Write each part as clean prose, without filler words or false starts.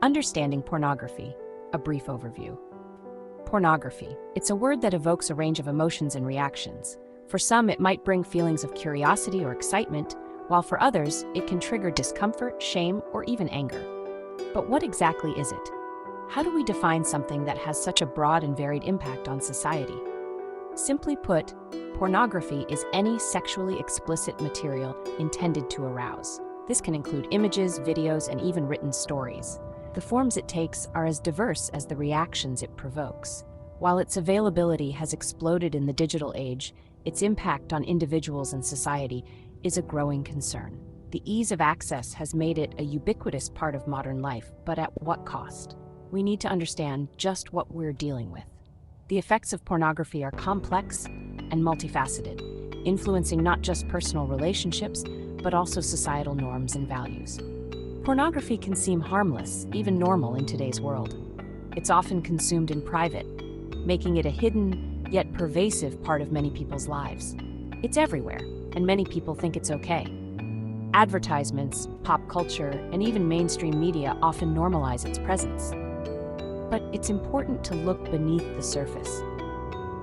Understanding pornography, a brief overview. Pornography. It's a word that evokes a range of emotions and reactions. For some, it might bring feelings of curiosity or excitement, while for others, it can trigger discomfort, shame, or even anger. But what exactly is it? How do we define something that has such a broad and varied impact on society? Simply put, pornography is any sexually explicit material intended to arouse. This can include images, videos, and even written stories. The forms it takes are as diverse as the reactions it provokes. While its availability has exploded in the digital age, its impact on individuals and society is a growing concern. The ease of access has made it a ubiquitous part of modern life, but at what cost? We need to understand just what we're dealing with. The effects of pornography are complex and multifaceted, influencing not just personal relationships, but also societal norms and values. Pornography can seem harmless, even normal in today's world. It's often consumed in private, making it a hidden, yet pervasive part of many people's lives. It's everywhere, and many people think it's okay. Advertisements, pop culture, and even mainstream media often normalize its presence. But it's important to look beneath the surface.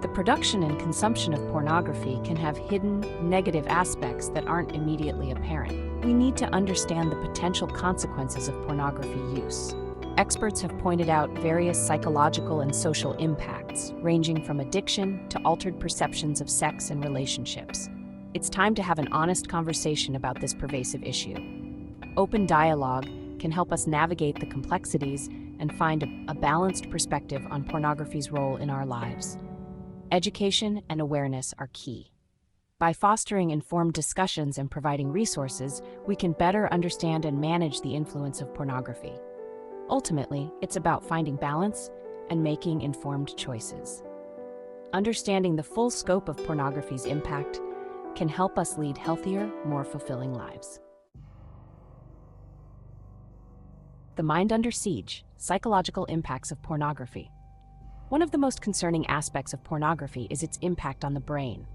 The production and consumption of pornography can have hidden, negative aspects that aren't immediately apparent. We need to understand the potential consequences of pornography use. Experts have pointed out various psychological and social impacts, ranging from addiction to altered perceptions of sex and relationships. It's time to have an honest conversation about this pervasive issue. Open dialogue can help us navigate the complexities and find a balanced perspective on pornography's role in our lives. Education and awareness are key. By fostering informed discussions and providing resources, we can better understand and manage the influence of pornography. Ultimately, it's about finding balance and making informed choices. Understanding the full scope of pornography's impact can help us lead healthier, more fulfilling lives. The mind under siege: psychological impacts of pornography. One of the most concerning aspects of pornography is its impact on the brain.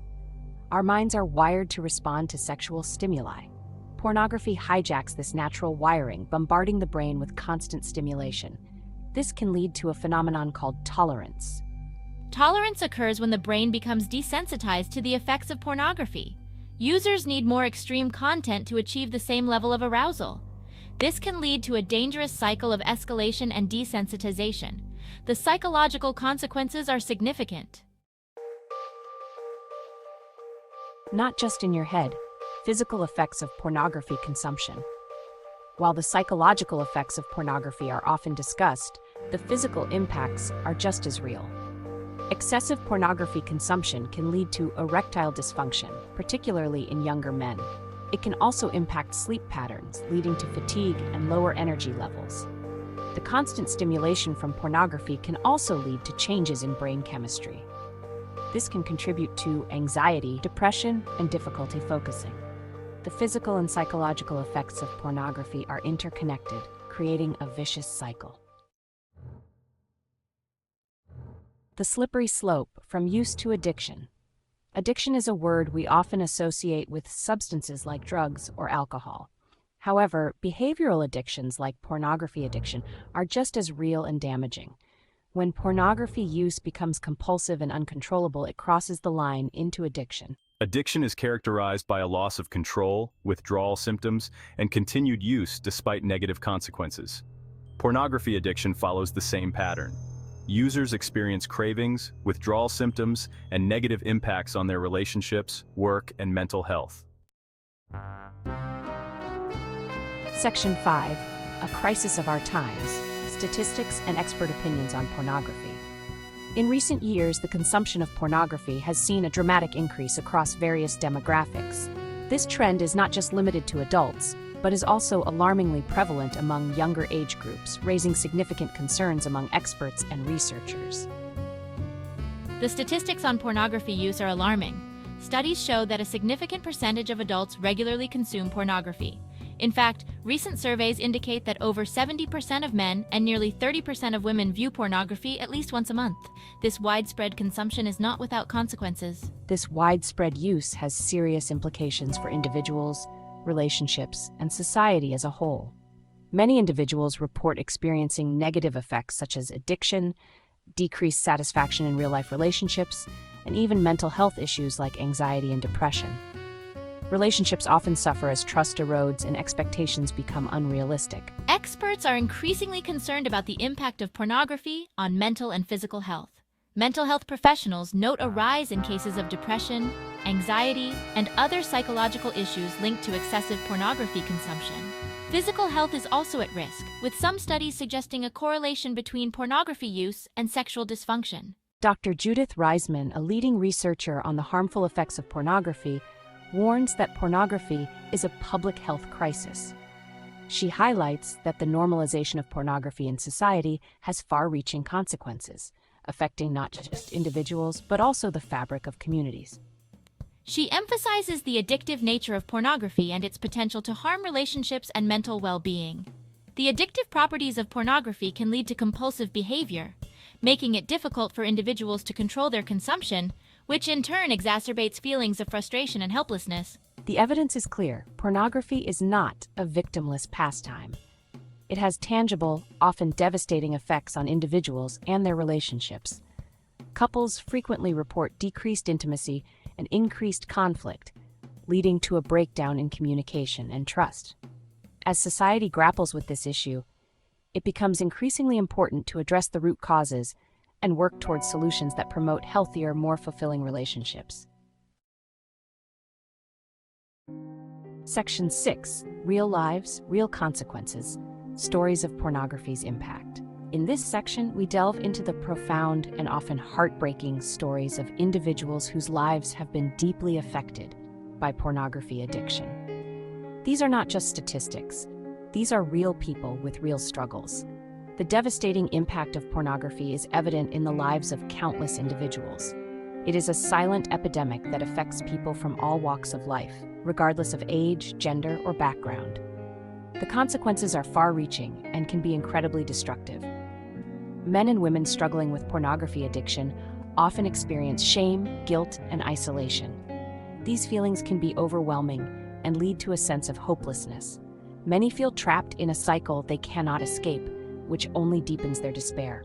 Our minds are wired to respond to sexual stimuli. Pornography hijacks this natural wiring, bombarding the brain with constant stimulation. This can lead to a phenomenon called tolerance. Tolerance occurs when the brain becomes desensitized to the effects of pornography. Users need more extreme content to achieve the same level of arousal. This can lead to a dangerous cycle of escalation and desensitization. The psychological consequences are significant. Not just in your head, physical effects of pornography consumption. While the psychological effects of pornography are often discussed, the physical impacts are just as real. Excessive pornography consumption can lead to erectile dysfunction, particularly in younger men. It can also impact sleep patterns, leading to fatigue and lower energy levels. The constant stimulation from pornography can also lead to changes in brain chemistry. This can contribute to anxiety, depression, and difficulty focusing. The physical and psychological effects of pornography are interconnected, creating a vicious cycle. The slippery slope from use to addiction. Addiction is a word we often associate with substances like drugs or alcohol. However, behavioral addictions like pornography addiction are just as real and damaging. When pornography use becomes compulsive and uncontrollable, it crosses the line into addiction. Addiction is characterized by a loss of control, withdrawal symptoms, and continued use despite negative consequences. Pornography addiction follows the same pattern. Users experience cravings, withdrawal symptoms, and negative impacts on their relationships, work, and mental health. Section 5, A Crisis of Our Times: Statistics and Expert Opinions on Pornography. In recent years, the consumption of pornography has seen a dramatic increase across various demographics. This trend is not just limited to adults, but is also alarmingly prevalent among younger age groups, raising significant concerns among experts and researchers. The statistics on pornography use are alarming. Studies show that a significant percentage of adults regularly consume pornography. In fact, recent surveys indicate that over 70% of men and nearly 30% of women view pornography at least once a month. This widespread consumption is not without consequences. This widespread use has serious implications for individuals, relationships, and society as a whole. Many individuals report experiencing negative effects such as addiction, decreased satisfaction in real-life relationships, and even mental health issues like anxiety and depression. Relationships often suffer as trust erodes and expectations become unrealistic. Experts are increasingly concerned about the impact of pornography on mental and physical health. Mental health professionals note a rise in cases of depression, anxiety, and other psychological issues linked to excessive pornography consumption. Physical health is also at risk, with some studies suggesting a correlation between pornography use and sexual dysfunction. Dr. Judith Reisman, a leading researcher on the harmful effects of pornography, warns that pornography is a public health crisis. She highlights that the normalization of pornography in society has far-reaching consequences, affecting not just individuals, but also the fabric of communities. She emphasizes the addictive nature of pornography and its potential to harm relationships and mental well-being. The addictive properties of pornography can lead to compulsive behavior, making it difficult for individuals to control their consumption, which in turn exacerbates feelings of frustration and helplessness. The evidence is clear. Pornography is not a victimless pastime. It has tangible, often devastating effects on individuals and their relationships. Couples frequently report decreased intimacy and increased conflict, leading to a breakdown in communication and trust. As society grapples with this issue, it becomes increasingly important to address the root causes and work towards solutions that promote healthier, more fulfilling relationships. Section 6. Real Lives, Real Consequences. Stories of pornography's impact. In this section, we delve into the profound and often heartbreaking stories of individuals whose lives have been deeply affected by pornography addiction. These are not just statistics. These are real people with real struggles. The devastating impact of pornography is evident in the lives of countless individuals. It is a silent epidemic that affects people from all walks of life, regardless of age, gender, or background. The consequences are far-reaching and can be incredibly destructive. Men and women struggling with pornography addiction often experience shame, guilt, and isolation. These feelings can be overwhelming and lead to a sense of hopelessness. Many feel trapped in a cycle they cannot escape, which only deepens their despair.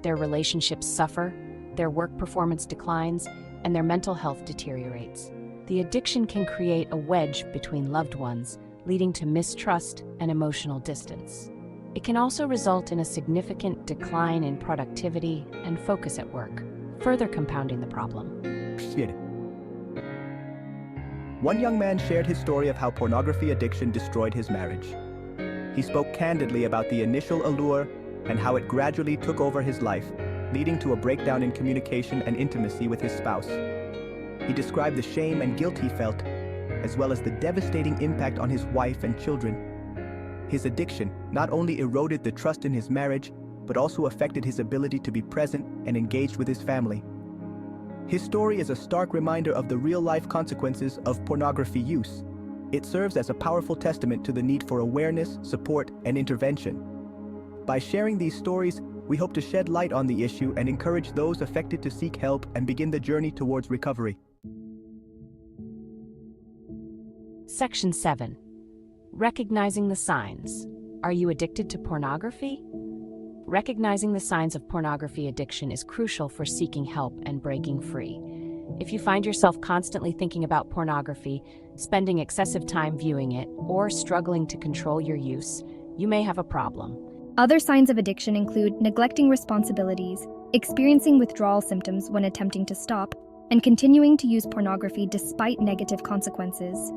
Their relationships suffer, their work performance declines, and their mental health deteriorates. The addiction can create a wedge between loved ones, leading to mistrust and emotional distance. It can also result in a significant decline in productivity and focus at work, further compounding the problem. One young man shared his story of how pornography addiction destroyed his marriage. He spoke candidly about the initial allure and how it gradually took over his life, leading to a breakdown in communication and intimacy with his spouse. He described the shame and guilt he felt, as well as the devastating impact on his wife and children. His addiction not only eroded the trust in his marriage, but also affected his ability to be present and engaged with his family. His story is a stark reminder of the real-life consequences of pornography use. It serves as a powerful testament to the need for awareness, support, and intervention. By sharing these stories, we hope to shed light on the issue and encourage those affected to seek help and begin the journey towards recovery. Section 7. Recognizing the signs. Are you addicted to pornography? Recognizing the signs of pornography addiction is crucial for seeking help and breaking free. If you find yourself constantly thinking about pornography, spending excessive time viewing it, or struggling to control your use, you may have a problem. Other signs of addiction include neglecting responsibilities, experiencing withdrawal symptoms when attempting to stop, and continuing to use pornography despite negative consequences.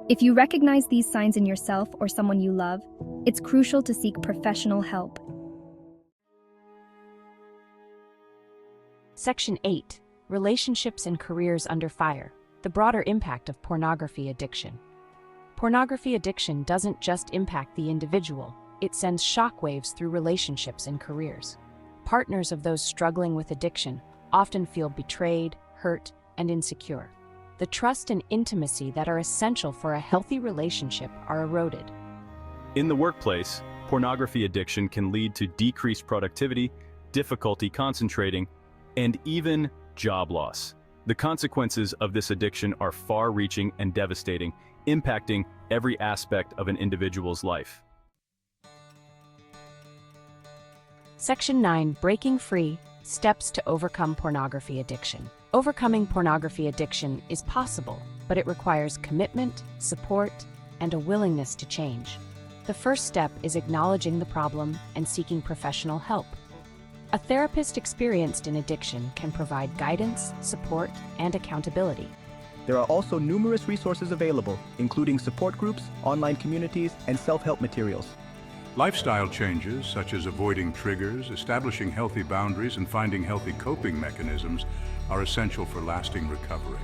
If you recognize these signs in yourself or someone you love, it's crucial to seek professional help. Section 8. Relationships and careers under fire. The broader impact of pornography addiction. Pornography addiction doesn't just impact the individual, it sends shockwaves through relationships and careers. Partners of those struggling with addiction often feel betrayed, hurt, and insecure. The trust and intimacy that are essential for a healthy relationship are eroded. In the workplace, pornography addiction can lead to decreased productivity, difficulty concentrating, and even job loss. The consequences of this addiction are far-reaching and devastating, impacting every aspect of an individual's life. Section 9, Breaking Free, Steps to Overcome Pornography Addiction. Overcoming pornography addiction is possible, but it requires commitment, support, and a willingness to change. The first step is acknowledging the problem and seeking professional help. A therapist experienced in addiction can provide guidance, support, and accountability. There are also numerous resources available, including support groups, online communities, and self-help materials. Lifestyle changes, such as avoiding triggers, establishing healthy boundaries, and finding healthy coping mechanisms, are essential for lasting recovery.